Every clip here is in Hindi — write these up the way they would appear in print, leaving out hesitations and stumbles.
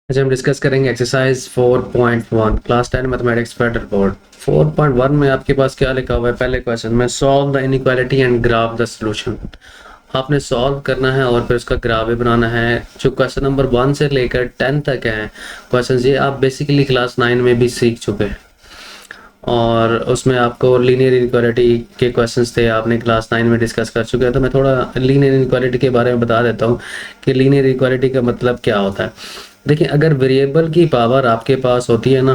आज हम डिस्कस करेंगे exercise 4.1 class 10 mathematics federal board. 4.1 में आपके पास क्या लिखा हुआ है? पहले क्वेश्चन में solve the inequality and graph the solution. आपने सॉल्व करना है और फिर उसका ग्राफ भी बनाना है। जो क्वेश्चन नंबर 1 से लेकर 10 तक है क्वेश्चन, ये आप बेसिकली क्लास 9 में भी सीख चुके हैं और उसमें आपको लीनियर इनइक्वालिटी के क्वेश्चंस थे, आपने क्लास 9 में डिस्कस कर चुके हैं। तो मैं थोड़ा लीनियर इनइक्वालिटी के बारे में बता देता हूँ कि लीनियर इनइक्वालिटी का मतलब क्या होता है। देखिए, अगर वेरिएबल की पावर आपके पास होती है ना,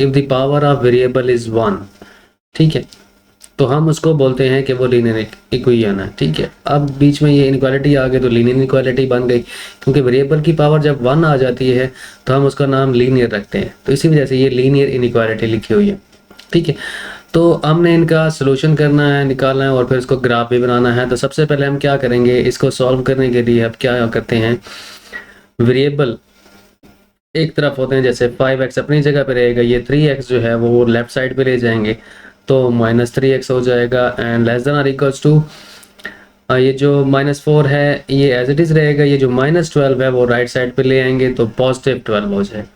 if the power of variable is 1, ठीक है, तो हम उसको बोलते हैं कि वो लीनियर इक्वेशन है। ठीक है, अब बीच में ये इनइक्वालिटी आ गई तो लीनियर इनइक्वालिटी बन गई, क्योंकि वेरिएबल की पावर जब 1 आ जाती है तो हम उसका नाम लीनियर रखते हैं। तो इसी वजह से ये लीनियर इनइक्वालिटी लिखी हुई है। ठीक है, तो हमने इनका सोल्यूशन करना है, निकालना है और फिर इसको ग्राफ भी बनाना है। तो सबसे पहले हम क्या करेंगे, इसको सॉल्व करने के लिए अब क्या करते हैं, वेरिएबल एक तरफ होते हैं, जैसे 5x अपनी जगह पे रहेगा, ये 3x जो है वो लेफ्ट साइड पे ले जाएंगे तो -3x हो जाएगा एंड लेस देन और इक्वल्स टू ये जो -4 है ये एज इट इज़ रहेगा, ये जो -12 है वो राइट साइड पे ले आएंगे तो +12 हो जाएगा,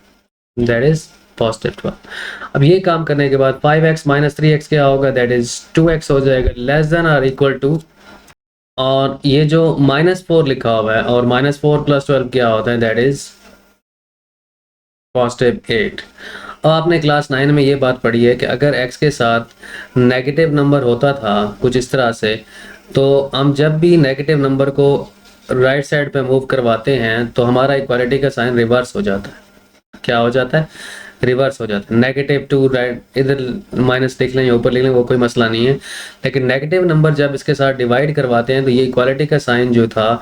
दैट इज़ +12। अब ये काम करने के बाद 5x - 3x क्या होगा, दैट इज़ 2x हो जाएगा, लेस देन और इक्वल टू, और ये जो -4 लिखा हुआ है और -4 + 12 क्या होता है, दैट इज़ +8। अब आपने क्लास 9 में ये बात पढ़ी है कि अगर x के साथ नेगेटिव नंबर होता था कुछ इस तरह से, तो हम जब भी नेगेटिव नंबर को राइट साइड पे मूव करवाते हैं तो हमारा इक्वालिटी का साइन रिवर्स हो जाता है। क्या हो जाता है? रिवर्स हो जाता है। -2 राइट, इधर माइनस लिख लें या ऊपर लिख लें, वो कोई मसला नहीं है, लेकिन नेगेटिव नंबर जब इसके साथ डिवाइड करवाते हैं तो ये इक्वालिटी का साइन जो था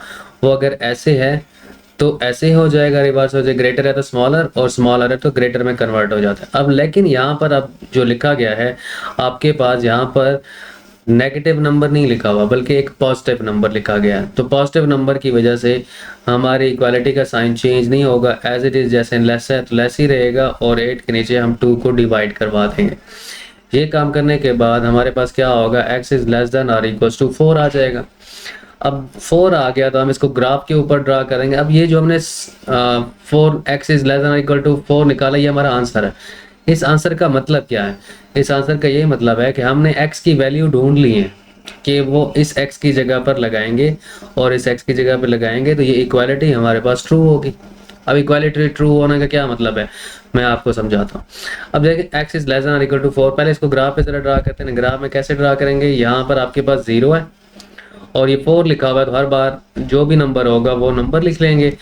वो अगर ऐसे है तो ऐसे हो जाएगा, रिवर्स हो जाएगा। ग्रेटर है तो स्मॉलर और स्मॉलर है तो ग्रेटर में कन्वर्ट हो जाता है। अब लेकिन यहाँ पर अब जो लिखा गया है आपके पास, यहाँ पर नेगेटिव नंबर नहीं लिखा हुआ बल्कि एक पॉजिटिव नंबर लिखा गया है। तो पॉजिटिव नंबर की वजह से हमारी इक्वालिटी का साइन चेंज नहीं होगा, एज इट इज़, जैसे लेस है तो लेस ही रहेगा और 8 के नीचे हम 2 को डिवाइड करवा देंगे। ये काम करने के बाद हमारे पास क्या होगा, x इज़ लेस देन और इक्वल्स टू 4 आ जाएगा। अब 4 आ गया तो हम इसको ग्राफ के ऊपर ड्रा करेंगे। अब ये जो हमने 4x is less than equal to 4 निकाला, ये हमारा आंसर है। इस आंसर का मतलब क्या है? इस आंसर का ये मतलब है कि हमने x की वैल्यू ढूंढ ली है कि वो इस x की जगह पर लगाएंगे और इस x की जगह पर लगाएंगे तो ये इक्वालिटी हमारे पास ट्रू होगी। अब इक्वालिटी ट्रू होने का क्या मतलब है, मैं आपको समझाता हूँ। अब देखिए, x is less than equal to 4, पहले इसको ग्राफ पे जरा ड्रा करते हैं। ग्राफ में कैसे ड्रा करेंगे, यहाँ पर आपके पास 0 है और ये 4 लिखा हुआ है तो हर बार जो भी नंबर होगा वो नंबर लिख लेंगे।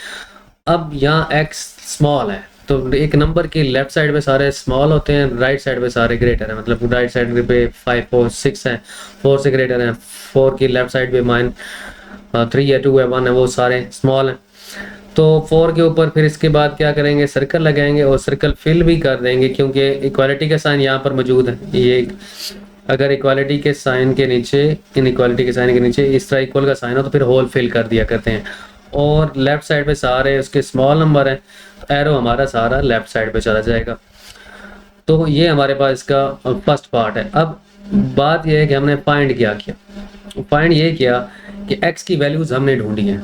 अब यहाँ x स्मॉल है तो एक नंबर की लेफ्ट साइड पे सारे स्मॉल होते हैं, राइट साइड पे सारे ग्रेटर है, मतलब राइट साइड पे 5 4 6 है, 4 से ग्रेटर है। 4 की लेफ्ट साइड पे -3 है, 2 है, 1 है, वो सारे स्मॉल हैं। तो 4 के ऊपर फिर इसके बाद क्या करेंगे, सर्कल लगाएंगे और सर्कल फिल भी कर देंगे क्योंकि इक्वालिटी का साइन यहाँ पर मौजूद है। ये अगर इक्वालिटी के साइन के नीचे, इनइक्वालिटी के साइन के नीचे इस तरह इक्वल का साइन हो तो फिर होल फिल कर दिया करते हैं। और लेफ्ट साइड पे सारे उसके स्मॉल नंबर हैं तो एरो हमारा सारा लेफ्ट साइड पे चला जाएगा। तो ये हमारे पास इसका फर्स्ट पार्ट है। अब बात यह है कि हमने फाइंड क्या किया। फाइंड ये किया कि x की वैल्यूज़ हमने ढूंढी हैं।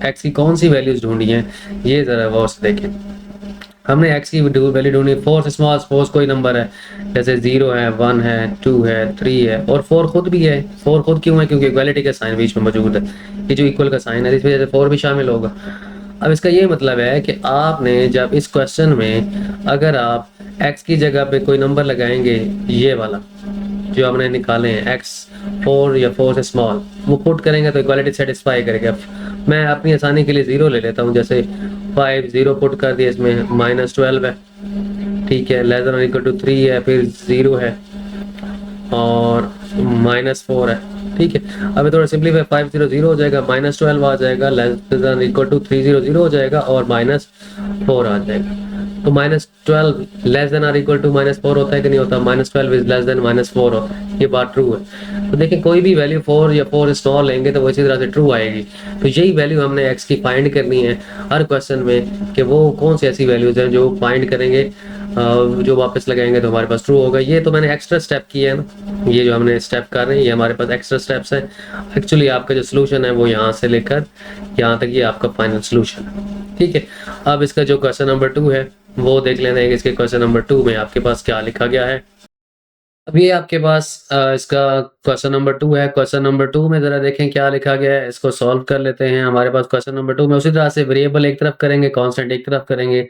x की कौन सी वैल्यूज़ ढूंढी हैं, ये ज़रा गौर से देखें। हमने x की वैल्यू ढूंढी, 4 से स्मॉल सपोज कोई नंबर है, जैसे 0 है, 1 है, 2 है, 3 है और 4 खुद भी है। 4 खुद क्यों है, क्योंकि इक्वालिटी का साइन बीच में मौजूद है, ये जो इक्वल का साइन है इस वजह से 4 भी शामिल होगा। अब इसका ये मतलब है कि आपने जब इस क्वेश्चन में अगर आप x की जगह पे कोई नंबर लगाएंगे, ये वाला जो हमने निकाले हैं x 4 या 4 से स्मॉल, वो पुट करेंगे तो इक्वालिटी सेटिस्फाई करेगा। मैं अपनी आसानी के लिए 0 ले लेता हूँ, जैसे 5 0 पुट कर दिया, इसमें -12 है, ठीक है, लेस देन इक्वल टू 3 है, फिर 0 है और -4 है, ठीक है। अब थोड़ा सिंपलीफाई, 5 0 0 हो जाएगा, -12 आ जाएगा, लेस देन इक्वल टू 3 0 0 हो जाएगा और -4 आ जाएगा। तो -12 लेस देन और इक्वल टू -4 होता है कि नहीं होता, -12 इज लेस देन -4 होता है, ये बात ट्रू है। तो देखिए, कोई भी वैल्यू 4 या 4 स्मॉल लेंगे तो वो इसी तरह से ट्रू आएगी। तो यही वैल्यू हमने x की फाइंड करनी है हर क्वेश्चन में कि वो कौन सी ऐसी वैल्यूज हैं जो फाइंड करेंगे, जो वापस लगाएंगे तो हमारे पास ट्रू होगा। ये तो मैंने एक्स्ट्रा स्टेप किए हैं ना, ये जो हमने स्टेप कर रहे हैं ये हमारे पास एक्स्ट्रा स्टेप्स हैं। एक्चुअली आपका जो सोल्यूशन है वो यहाँ से लेकर यहाँ तक ये आपका फाइनल सोल्यूशन है, ठीक है। ठीक है, अब इसका जो क्वेश्चन नंबर 2 है वो देख लेते हैं कि इसके क्वेश्चन नंबर 2 में आपके पास क्या लिखा गया है। अब ये आपके पास इसका क्वेश्चन नंबर 2 है। क्वेश्चन नंबर 2 में ज़रा देखें क्या लिखा गया है, इसको सॉल्व कर लेते हैं। हमारे पास क्वेश्चन नंबर 2 में उसी तरह से वेरिएबल एक तरफ करेंगे, कांस्टेंट एक तरफ करेंगे।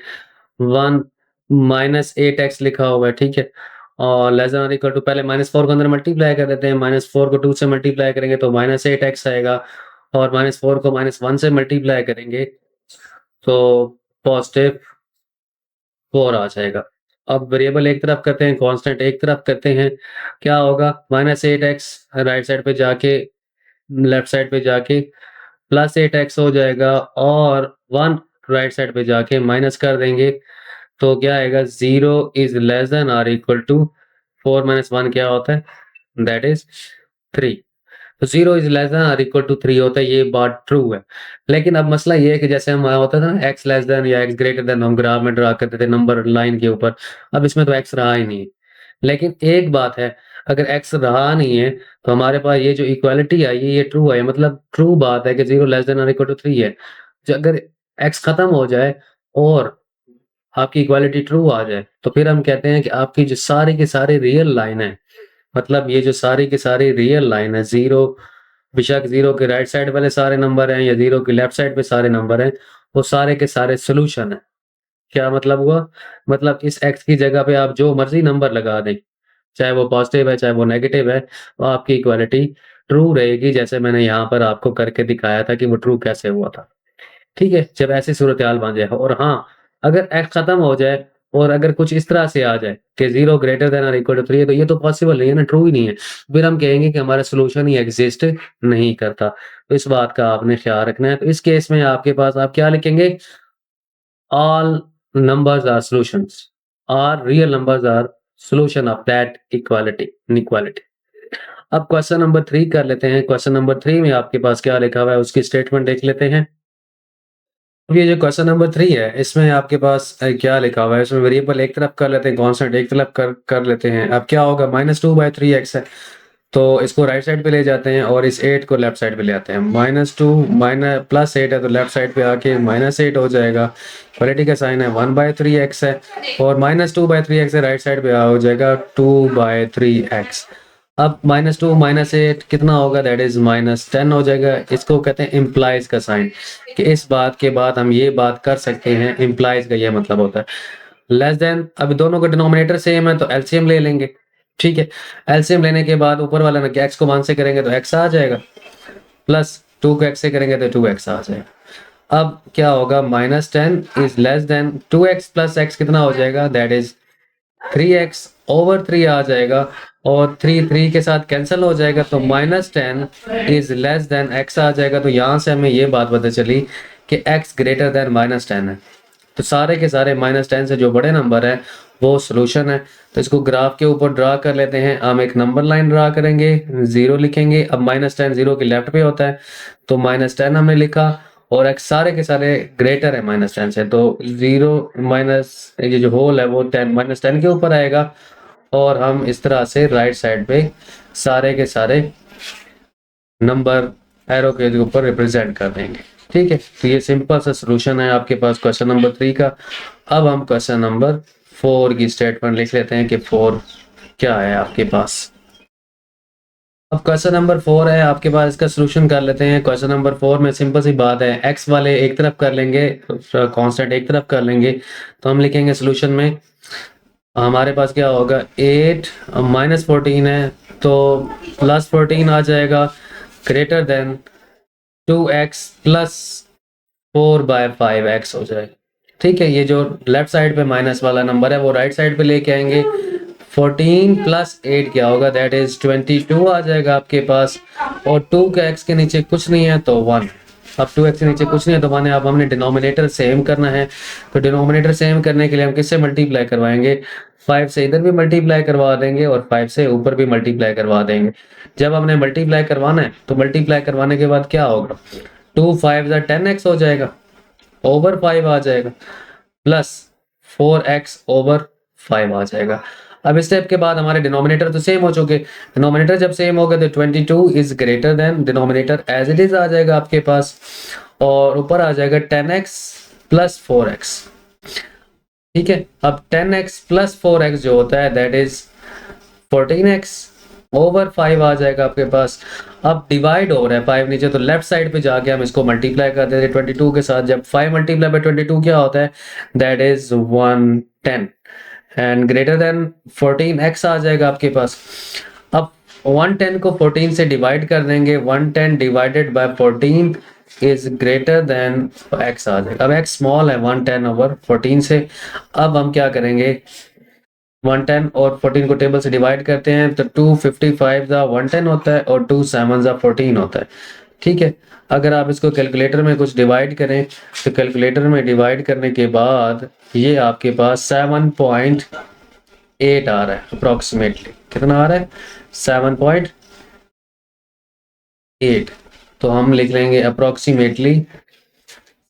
1 माइनस 8x लिखा हुआ है, ठीक है, और लेस देन और इक्वल टू पहले -4 को अंदर मल्टीप्लाई कर देते हैं। -4 को 2 से मल्टीप्लाई करेंगे तो -8x आएगा, और -4 को -1 से मल्टीप्लाई करेंगे तो पॉजिटिव 4 आ जाएगा। अब वेरिएबल एक तरफ करते हैं, कांस्टेंट एक तरफ करते हैं, क्या होगा, -8x राइट साइड पे जाके, लेफ्ट साइड पे जाके +8x हो जाएगा, और 1 राइट साइड पे जाके माइनस कर देंगे तो क्या आएगा, 0 इज़ लेस देन और इक्वल टू 4 - 1 क्या होता है, दैट इज़ 3। तो 0 इज़ लेस देन और इक्वल टू 3 होता है, ये बात ट्रू है। लेकिन अब मसला ये है कि जैसे हमारा होता था ना x लेस देन या x ग्रेटर देन, हम ग्राफ में ड्रा करते थे नंबर लाइन के ऊपर, अब इसमें तो x रहा ही नहीं है। लेकिन एक बात है, अगर x रहा नहीं है तो हमारे पास ये जो इक्वालिटी आई है ये ट्रू है, मतलब ट्रू बात है कि 0 लेस देन और इक्वल टू 3 है। जो अगर x खत्म हो जाए और आपकी इक्वालिटी ट्रू आ जाए तो फिर हम कहते हैं कि आपकी जो सारी की सारी रियल लाइन है, मतलब ये जो सारी की सारी रियल लाइन है, 0 बेशक 0 के राइट साइड वाले सारे नंबर हैं या 0 के लेफ्ट साइड पे सारे नंबर हैं, वो सारे के सारे सॉल्यूशन हैं। क्या मतलब हुआ? मतलब इस x की जगह पे आप जो मर्ज़ी नंबर लगा दें, चाहे वो पॉज़िटिव है, चाहे वो नेगेटिव है, वो आपकी इक्वालिटी ट्रू रहेगी, जैसे मैंने यहाँ पर आपको करके दिखाया था कि वो ट्रू कैसे हुआ था। ठीक है? जब ऐसी सूरत-ए-हाल बन जाए, और हाँ, अगर x खत्म हो जाए और अगर कुछ इस तरह से आ जाए कि 0 ग्रेटर देन और इक्वल टू 3 है, तो ये तो पॉसिबल नहीं है ना, ट्रू ही नहीं है। फिर हम कहेंगे कि हमारा सॉल्यूशन ही एग्ज़िस्ट नहीं करता। तो इस बात का आपने ख़्याल रखना है। तो इस केस में आपके पास आप क्या लिखेंगे? ऑल नंबर्स आर सॉल्यूशंस, और real numbers are solution of that inequality. अब क्वेश्चन नंबर 3 कर लेते हैं। क्वेश्चन नंबर 3 में आपके पास क्या लिखा हुआ है, उसकी स्टेटमेंट देख लेते हैं। अब ये जो क्वेश्चन नंबर 3 है, इसमें आपके पास क्या लिखा हुआ है, इसमें वेरिएबल एक तरफ कर लेते हैं, कांस्टेंट एक तरफ कर लेते हैं। अब क्या होगा, -2/3x है, तो इसको राइट साइड पे ले जाते हैं और इस 8 को लेफ्ट साइड पे ले आते हैं। -2 +8 है तो लेफ्ट साइड पे आके -8 हो जाएगा। इक्वालिटी का साइन है, 1/3x है, और -2/3x है, राइट साइड पे हो जाएगा 2/3x। अब -2 -8 कितना होगा, दैट इज़ -10 हो जाएगा। इसको कहते हैं इम्प्लाइज का साइन, कि इस बात के बाद हम ये बात कर सकते हैं, इम्प्लाइज का ये मतलब होता है लेस देन। अब दोनों का डिनोमिनेटर सेम है तो एलसीएम ले लेंगे, ठीक है। एलसीएम लेने के बाद ऊपर वाला ना x को 1 से करेंगे तो x आ जाएगा, प्लस 2 को x से करेंगे तो 2x आ जाएगा। अब क्या होगा, -10 is less then 2x plus x कितना हो जाएगा, दैट इज 3x/3 आ जाएगा, और 3 के साथ कैंसिल हो जाएगा तो -10 इज लेस देन x आ जाएगा। तो यहाँ से हमें ये बात पता चली कि x ग्रेटर देन -10 है। तो सारे के सारे -10 से जो बड़े नंबर है वो सॉल्यूशन है। तो इसको ग्राफ के ऊपर ड्रा कर लेते हैं। हम एक नंबर लाइन ड्रा करेंगे, 0 लिखेंगे। अब -10 0 के लेफ्ट पे होता है तो -10 हमने लिखा, और x सारे के सारे ग्रेटर है -10 से, तो 0 माइनस ये जो होल है वो 10 -10 के ऊपर आएगा, और हम इस तरह से राइट साइड पे सारे के सारे नंबर एरो के ऊपर रिप्रेजेंट कर देंगे, ठीक है। तो ये सिंपल सा सॉल्यूशन है आपके पास क्वेश्चन नंबर 3 का। अब हम क्वेश्चन नंबर 4 की स्टेटमेंट लिख लेते हैं कि 4 क्या है आपके पास। अब क्वेश्चन नंबर 4 है आपके पास, इसका सॉल्यूशन कर लेते हैं। क्वेश्चन नंबर 4 में सिंपल सी बात है, x वाले एक तरफ कर लेंगे, कांस्टेंट एक तरफ कर लेंगे, तो हम लिखेंगे सॉल्यूशन में हमारे पास क्या होगा, 8 -14 है तो +14 आ जाएगा, greater than 2x plus 4/5x हो जाएगा, ठीक है। ये जो लेफ्ट साइड पे माइनस वाला नंबर है वो राइट साइड पे लेके आएंगे। 14 + 8 क्या होगा, दैट इज 22 आ जाएगा आपके पास, और 2 के x के नीचे कुछ नहीं है तो 1। अब 2x के नीचे कुछ नहीं है तो माने अब हमने डिनोमिनेटर सेम करना है। तो डिनोमिनेटर सेम करने के लिए हम किससे मल्टीप्लाई करवाएंगे, 5 से इधर भी मल्टीप्लाई करवा देंगे और 5 से ऊपर भी मल्टीप्लाई करवा देंगे। जब हमने मल्टीप्लाई करवाना है तो मल्टीप्लाई करवाने के बाद क्या होगा, 2 5 10x हो जाएगा, ओवर 5 आ जाएगा, प्लस 4x/5 आ जाएगा। अब इस स्टेप के बाद हमारे डिनोमिनेटर तो सेम हो चुके। डिनोमिनेटर जब सेम हो गए तो 22 is greater than denominator as it is आ जाएगा आपके पास, और ऊपर आ जाएगा 10x प्लस 4x। ठीक है, अब 10x प्लस 4x जो होता है दैट इज 14x ओवर 5 आ जाएगा आपके पास। अब डिवाइड हो रहा है 5 नीचे, तो लेफ्ट साइड पे जाके हम इसको मल्टीप्लाई कर देते हैं 22 के साथ। जब 5 मल्टीप्लाई बाय 22 क्या होता है, that is 110 and greater than 14x आ जाएगा आपके पास। अब 110 को 14 से डिवाइड कर देंगे, 110 divided by 14 is greater then x आ जाएगा। अब x स्मॉल है 110 ओवर 14 से। अब हम क्या करेंगे, 110 और 14 को टेबल से डिवाइड करते हैं तो 255 ज़ा 110 होता है और 2 7 ज़ा 14 होता है। ठीक है, अगर आप इसको कैलकुलेटर में कुछ डिवाइड करें तो कैलकुलेटर में डिवाइड करने के बाद ये आपके पास 7.8 आ रहा है अप्रॉक्सीमेटली। कितना आ रहा है, 7.8। तो हम लिख लेंगे अप्रॉक्सीमेटली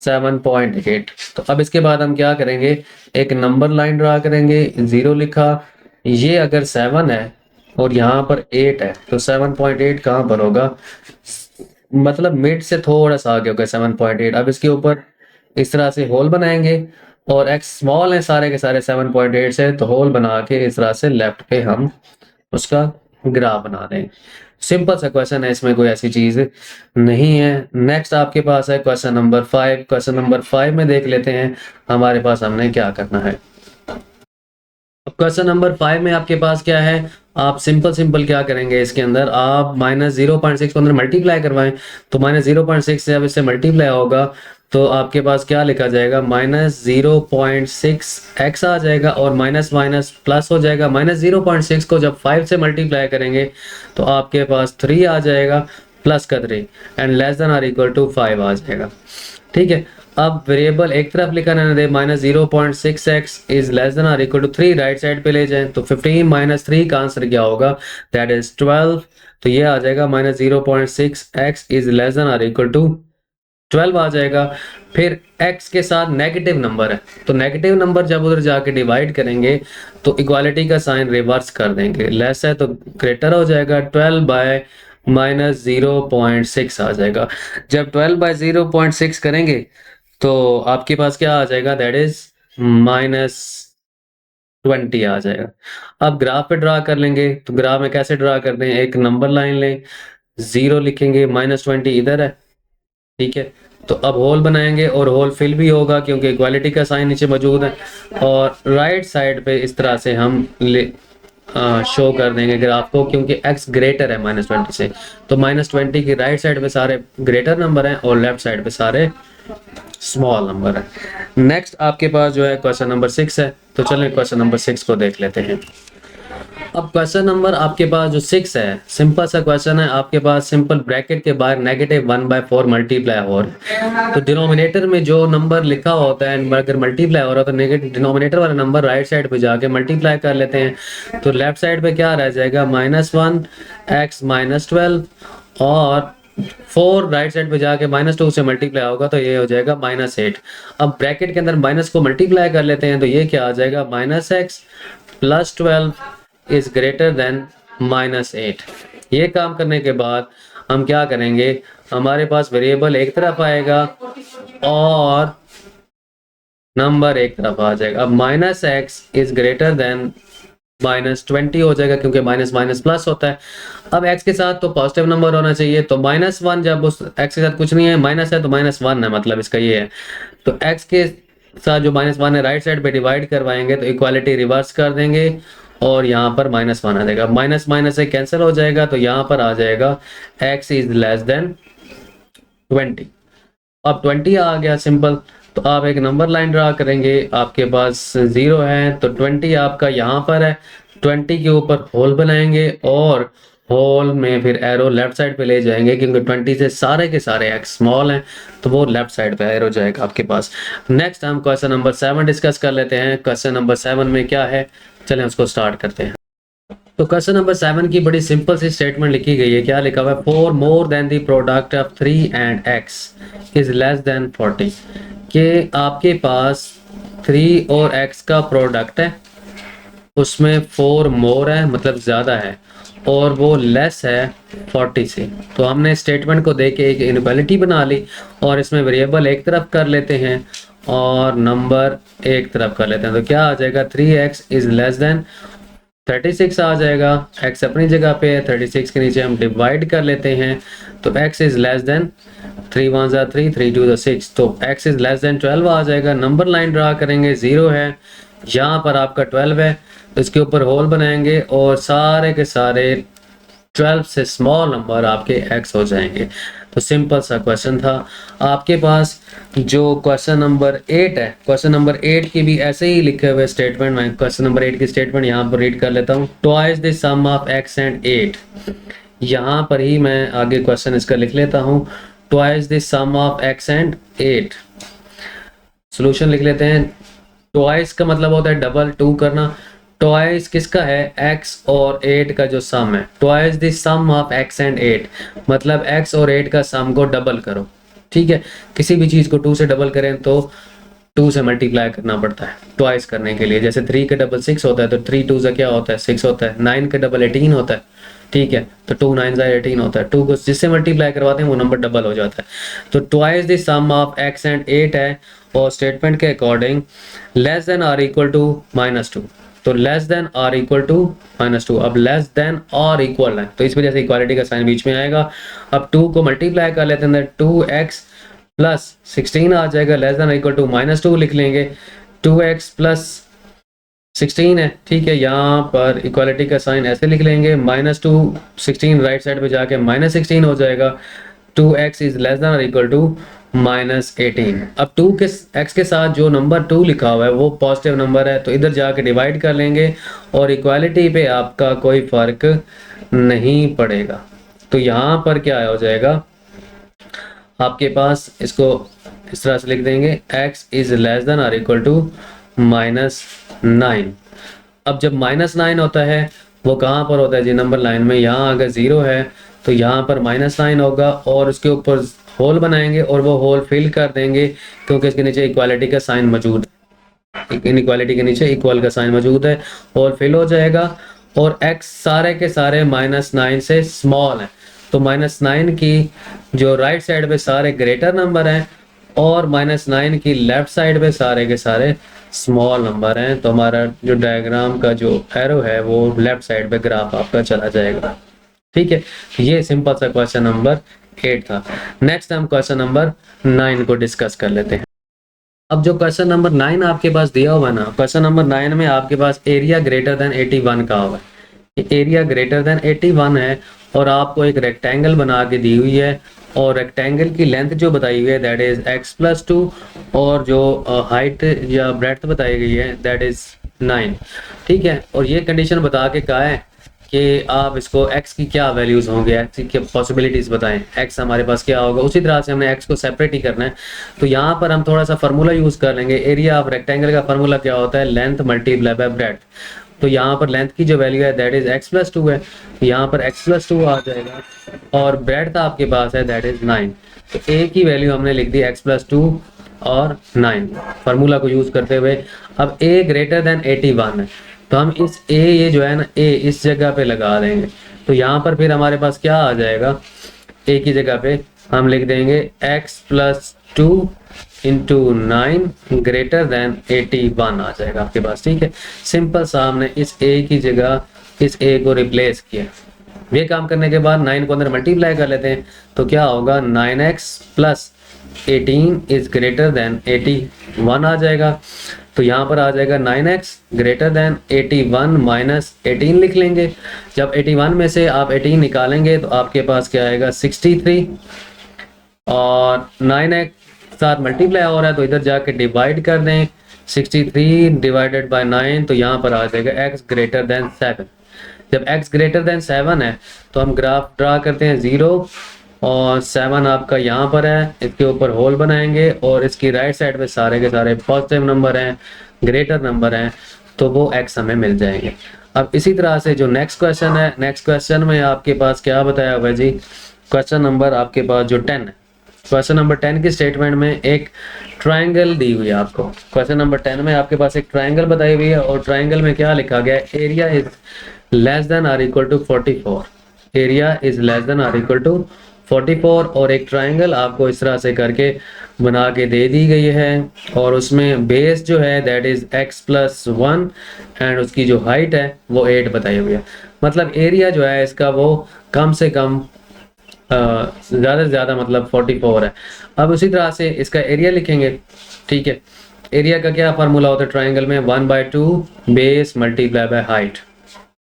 7.8। तो अब इसके बाद हम क्या करेंगे, एक नंबर लाइन ड्रा करेंगे, 0 लिखा, ये अगर 7 है और यहाँ पर 8 है तो 7.8 कहाँ पर होगा, मतलब मिड से थोड़ा सा आगे होगा 7.8। अब इसके ऊपर इस तरह से होल बनाएंगे और x स्मॉल है सारे के सारे 7.8 से, तो होल बना के इस तरह से लेफ्ट पे हम उसका ग्राफ बना दें। सिंपल सा क्वेश्चन है, इसमें कोई ऐसी चीज नहीं है। नेक्स्ट आपके पास है क्वेश्चन नंबर 5। क्वेश्चन नंबर 5 में देख लेते हैं हमारे पास हमने क्या करना है। अब क्वेश्चन नंबर 5 में आपके पास क्या है, आप सिंपल क्या करेंगे, इसके अंदर आप -0.6 को अंदर मल्टीप्लाई करवाएं, तो -0.6 से अब इससे मल्टीप्लाई होगा तो आपके पास क्या लिखा जाएगा, -0.6x आ जाएगा और माइनस माइनस प्लस हो जाएगा। -0.6 को जब 5 से मल्टीप्लाई करेंगे तो आपके पास 3 आ जाएगा प्लस का 3 and less than or equal to 5 आ जाएगा। ठीक है, अब वेरिएबल एक तरफ लिखा रहने दे, -0.6x is less than or equal to 3 right side पे ले जाएं, तो 15 माइनस 3 का आंसर क्या होगा, दैट इज 12। तो ये आ जाएगा -0.6x is less than or equal to 12 आ जाएगा। फिर x के साथ नेगेटिव नंबर है, तो नेगेटिव नंबर जब उधर जाके डिवाइड करेंगे तो इक्वालिटी का साइन रिवर्स कर देंगे, लेस है तो ग्रेटर हो जाएगा, 12 बाय -0.6 आ जाएगा। जब 12 बाय 0.6 करेंगे तो आपके पास क्या आ जाएगा, दैट इज -20 आ जाएगा। अब ग्राफ पे ड्रा कर लेंगे, तो ग्राफ में कैसे ड्रा करते हैं, एक नंबर लाइन लें, 0 लिखेंगे, -20 इधर है। ठीक है, तो अब होल बनाएंगे और होल फिल भी होगा क्योंकि इक्वालिटी का साइन नीचे मौजूद है, और राइट साइड पे इस तरह से हम शो कर देंगे ग्राफ को, क्योंकि x ग्रेटर है -20 से, तो -20 की राइट साइड पे सारे ग्रेटर नंबर हैं और लेफ्ट साइड पे सारे स्मॉल नंबर है। नेक्स्ट आपके पास जो है क्वेश्चन नंबर 6 है, तो चलें क्वेश्चन नंबर 6 को देख लेते हैं। अब क्वेश्चन नंबर आपके पास जो 6 है, सिंपल सा क्वेश्चन है, आपके पास सिंपल ब्रैकेट के बाहर -1/4 मल्टीप्लाई हो रहा है, तो डिनोमिनेटर में जो नंबर लिखा होता है अगर मल्टीप्लाई हो रहा है तो नेगेटिव डिनोमिनेटर वाला नंबर राइट साइड पे जाके मल्टीप्लाई कर लेते हैं, तो लेफ्ट साइड पे क्या रह जाएगा, -1x -12 और 4 राइट साइड पे जाके -2 से मल्टीप्लाई होगा तो ये हो जाएगा -8। अब ब्रैकेट के अंदर माइनस को मल्टीप्लाई कर लेते हैं तो ये क्या आ जाएगा, -x + 12 इज ग्रेटर देन -8। ये काम करने के बाद हम क्या करेंगे, हमारे पास वेरिएबल एक तरफ आएगा और नंबर एक तरफ आ जाएगा। अब -x इज ग्रेटर देन -20 हो जाएगा क्योंकि माइनस माइनस प्लस होता है। अब x के साथ तो पॉजिटिव नंबर होना चाहिए, तो -1 जब उस x के साथ कुछ नहीं है, माइनस है तो -1 है, मतलब इसका ये है। तो x के साथ जो -1 है राइट साइड पे डिवाइड करवाएंगे तो इक्वालिटी रिवर्स कर देंगे और यहाँ पर -1 आ जाएगा, माइनस माइनस से कैंसिल हो जाएगा, तो यहाँ पर आ जाएगा x इज लेस देन 20। अब 20 आ गया सिंपल, तो आप एक नंबर लाइन ड्रा करेंगे, आपके पास 0 है तो 20 आपका यहाँ पर है, 20 के ऊपर होल बनाएंगे और होल में फिर एरो लेफ्ट साइड पे ले जाएंगे क्योंकि 20 से सारे के सारे x स्मॉल हैं तो वो लेफ्ट साइड पे एरो जाएगा आपके पास। नेक्स्ट हम क्वेश्चन नंबर 7 डिस्कस कर लेते हैं। क्वेश्चन नंबर 7 में क्या है, चलें उसको स्टार्ट करते हैं। तो क्वेश्चन नंबर 7 की बड़ी सिंपल सी स्टेटमेंट लिखी गई है, क्या लिखा हुआ है, 4 more than the product of 3 and x is less then 40, कि आपके पास 3 और x का प्रोडक्ट है, उसमें 4 मोर है मतलब ज़्यादा है और वो लेस है 40 से। तो हमने स्टेटमेंट को देके एक इनइक्वालिटी बना ली और इसमें वेरिएबल एक तरफ कर लेते हैं और नंबर एक तरफ कर लेते हैं। तो क्या आ जाएगा, 3x इज लेस देन 36 आ जाएगा। x अपनी जगह पे है, 36 के नीचे हम डिवाइड कर लेते हैं। तो x इज लेस देन 3 1 जा 3 3 2 6, तो x इज लेस देन 12 आ जाएगा। नंबर लाइन ड्रा करेंगे, 0 है, यहाँ पर आपका 12 है, तो इसके ऊपर होल बनाएंगे और सारे के सारे 12 से स्मॉल नंबर आपके x हो जाएंगे। तो सिंपल सा क्वेश्चन था। आपके पास जो क्वेश्चन नंबर 8 है, क्वेश्चन नंबर 8 की भी ऐसे ही लिखे हुए स्टेटमेंट, मैं क्वेश्चन नंबर 8 की स्टेटमेंट यहाँ पर रीड कर लेता हूँ। Twice the sum of x and 8, यहाँ पर ही मैं आगे क्वेश्चन इसका लिख लेता हूँ। Twice the sum of x and 8, solution लिख लेते हैं। ट्वाइस का मतलब होता है डबल, टू करना। ट्वाइस किसका है, x और 8 का जो सम है। Twice the sum of x and 8, मतलब x और 8 का सम को डबल करो। ठीक है, किसी भी चीज को 2 से डबल करें तो 2 से मल्टीप्लाई करना पड़ता है ट्वाइस करने के लिए। जैसे 3 का डबल 6 होता है, तो 3 2 से क्या होता है, 6 होता है। 9 का डबल 18 होता है, ठीक है, तो 2 9 18 होता है। 2 को जिससे मल्टीप्लाई करवाते हैं वो नंबर डबल हो जाता है। तो twice the sum of x and 8 है, और स्टेटमेंट के according less than or equal to -2, तो less than or equal to -2। अब लेस देन और इक्वल है, तो इस वजह से इक्वालिटी का साइन बीच में आएगा। अब 2 को मल्टीप्लाई कर लेते हैं, 2x प्लस 16 आ जाएगा, लेस देन इक्वल टू -2 लिख लेंगे। 2x प्लस 16 है, ठीक है, यहाँ पर इक्वालिटी का साइन ऐसे लिख लेंगे, -2 16 राइट साइड पे जाके -16 हो जाएगा। 2x is less than equal to -18। अब 2 के x के साथ जो नंबर 2 लिखा हुआ है वो पॉजिटिव नंबर है, तो इधर जाके डिवाइड कर लेंगे और इक्वालिटी पे आपका कोई फर्क नहीं पड़ेगा। तो यहाँ पर क्या हो जाएगा आपके पास, इसको इस तरह से लिख देंगे, x is less than or equal to -9। अब जब -9 होता है वो कहाँ पर होता है जी, नंबर लाइन में। यहाँ अगर 0 है तो यहाँ पर -9 होगा, और उसके ऊपर होल बनाएंगे और वो होल फिल कर देंगे, क्योंकि इसके नीचे इक्वालिटी का साइन मौजूद है। इनइक्वालिटी के नीचे इक्वल का साइन मौजूद है, होल फिल हो जाएगा। और x सारे के सारे -9 से स्मॉल है, तो -9 की जो राइट साइड पे सारे ग्रेटर नंबर हैं, और -9 की लेफ्ट साइड पे सारे के सारे स्मॉल नंबर हैं। तो हमारा जो डायग्राम का जो एरो है वो लेफ्ट साइड पे ग्राफ आपका चला जाएगा। ठीक है, ये सिंपल सा क्वेश्चन नंबर 8 था। नेक्स्ट हम क्वेश्चन नंबर 9 को डिस्कस कर लेते हैं। अब जो क्वेश्चन नंबर 9 आपके पास दिया हुआ है ना, क्वेश्चन नंबर 9 में आपके पास एरिया ग्रेटर देन 81 का हुआ है। एरिया ग्रेटर देन 81 है, और आपको एक रेक्टेंगल बना के दी हुई है, और रेक्टेंगल की लेंथ जो बताई हुई है दैट इज x+2, और जो हाइट या ब्रेड्थ बताई गई है दैट इज 9। ठीक है, और ये कंडीशन बता के कहा है कि आप इसको x की क्या वैल्यूज होंगे, x की पॉसिबिलिटीज बताएं, x हमारे पास क्या होगा। उसी तरह से हमने x को सेपरेट ही करना है, तो यहाँ पर हम थोड़ा सा फार्मूला यूज कर लेंगे। एरिया ऑफ रेक्टेंगल का फार्मूला क्या होता है, लेंथ मल्टीप्लाई बाय ब्रेड्थ। तो यहाँ पर लेंथ की जो वैल्यू है दैट इज x+2 है, यहाँ पर x+2 आ जाएगा, और ब्रेड्थ आपके पास है दैट इज 9। तो a की वैल्यू हमने लिख दी x+2 और 9 फार्मूला को यूज करते हुए। अब a ग्रेटर देन 81 है, तो हम इस a, ये जो है ना a, इस जगह पे लगा देंगे। तो यहाँ पर फिर हमारे पास क्या आ जाएगा, a की जगह पे हम लिख देंगे x+2 इंटू 9 ग्रेटर देन 81 आ जाएगा आपके पास। ठीक है, सिंपल सा हमने इस a की जगह इस a को रिप्लेस किया। ये काम करने के बाद 9 को अंदर मल्टीप्लाई कर लेते हैं, तो क्या होगा, 9x plus 18 is greater then 81 आ जाएगा। तो यहाँ पर आ जाएगा 9x ग्रेटर देन 81 माइनस 18 लिख लेंगे। जब 81 में से आप 18 निकालेंगे तो आपके पास क्या आएगा, 63, और 9x साथ मल्टीप्लाई हो रहा है तो इधर जाके डिवाइड कर दें, 63 डिवाइडेड बाय 9, तो यहाँ पर आ जाएगा x ग्रेटर देन 7। जब x ग्रेटर देन 7 है तो हम ग्राफ ड्रा करते हैं, 0 और 7 आपका यहाँ पर है, इसके ऊपर होल बनाएंगे और इसकी राइट साइड पे सारे के सारे पॉजिटिव नंबर हैं, ग्रेटर नंबर हैं, तो वो x हमें मिल जाएंगे। अब इसी तरह से जो नेक्स्ट क्वेश्चन है, नेक्स्ट क्वेश्चन में आपके पास क्या बताया हुआ है जी, क्वेश्चन नंबर आपके पास जो 10 है, क्वेश्चन नंबर 10 की स्टेटमेंट में एक ट्राइंगल दी हुई है आपको। क्वेश्चन नंबर 10 में आपके पास एक ट्राइंगल बताई हुई है, और ट्राइंगल में क्या लिखा गया है, area is less than or equal to 44। Area is less than or equal to 44 और एक ट्रायंगल आपको इस तरह से करके बना के दे दी गई है और उसमें बेस जो है दैट इज x+1 एंड उसकी जो हाइट है वो 8 बताई हुई है। मतलब एरिया जो है इसका वो कम से कम ज़्यादा से ज़्यादा मतलब 44 है। अब उसी तरह से इसका एरिया लिखेंगे, ठीक है। एरिया का क्या फार्मूला होता है ट्राइंगल में, 1/2 बेस मल्टीप्लाई बाय हाइट,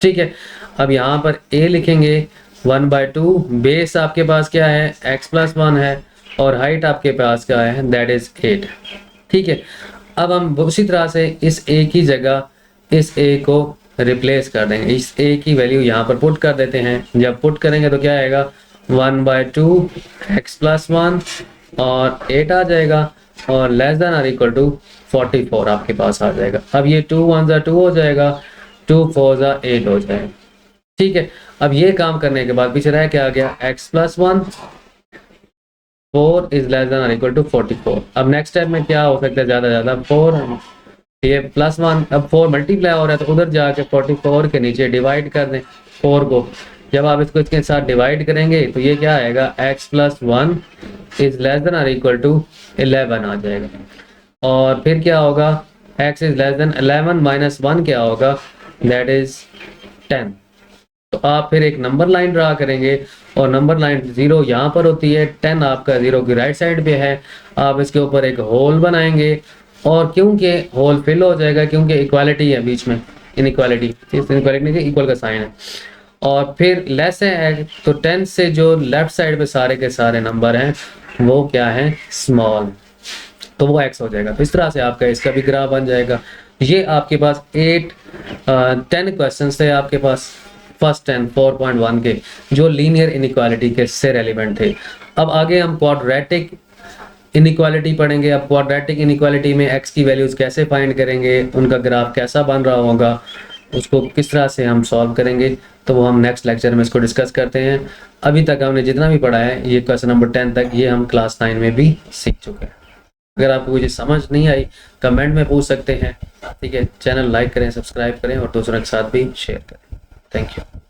ठीक है। अब यहाँ पर ए लिखेंगे 1/2 बेस आपके पास क्या है x+1 है और हाइट आपके पास क्या है दैट इज 8, ठीक है। अब हम उसी तरह से इस ए की जगह इस ए को रिप्लेस कर देंगे, इस ए की वैल्यू यहाँ पर पुट कर देते हैं। जब पुट करेंगे तो क्या आएगा 1/2 x+1 और 8 आ जाएगा और लेस देन और इक्वल टू 44 आपके पास आ जाएगा। अब ये 2 1 2 हो जाएगा, 2 4 8 हो जाएगा, ठीक है। अब ये काम करने के बाद पीछे रह क्या आ गया x+1 4 इज लेस देन और इक्वल टू 44। अब नेक्स्ट स्टेप में क्या हो सकता है, ज़्यादा 4 ये +1, अब 4 मल्टीप्लाई हो रहा है तो उधर जाके 44 के नीचे डिवाइड कर दें 4 को। जब आप इसको इसके साथ डिवाइड करेंगे तो ये क्या आएगा x+1 इज लेस देन और इक्वल टू 11 आ जाएगा। और फिर क्या होगा x इज लेस देन 11 - 1 क्या होगा दैट इज 10। तो आप फिर एक नंबर लाइन ड्रा करेंगे और नंबर लाइन 0 यहाँ पर होती है, 10 आपका 0 की राइट साइड पे है। आप इसके ऊपर एक होल बनाएंगे और क्योंकि होल फिल हो जाएगा क्योंकि इक्वालिटी है बीच में, इनइक्वालिटी नहीं इक्वल का साइन है। और फिर लेस है तो 10 से जो लेफ्ट साइड पे सारे के सारे नंबर हैं वो क्या है स्मॉल, तो वो x हो जाएगा। तो इस तरह से आपका इसका भी ग्राफ बन जाएगा। ये आपके पास 10 क्वेश्चंस थे आपके पास, फर्स्ट 10 4.1 के जो लीनियर इनइक्वालिटी के से रेलिवेंट थे। अब आगे हम क्वाड्रेटिक इनइक्वालिटी पढ़ेंगे। अब क्वाड्रेटिक इनइक्वालिटी में x की वैल्यूज कैसे फाइंड करेंगे, उनका ग्राफ कैसा बन रहा होगा, उसको किस तरह से हम सॉल्व करेंगे, तो वो हम नेक्स्ट लेक्चर में इसको डिस्कस करते हैं। अभी तक हमने जितना भी पढ़ा है ये क्वेश्चन नंबर 10 तक ये हम क्लास 9 में भी सीख चुके हैं। अगर आपको कुछ समझ नहीं आई कमेंट में पूछ सकते हैं, ठीक है। चैनल लाइक करें, सब्सक्राइब करें और दूसरों के साथ भी शेयर करें। Thank you.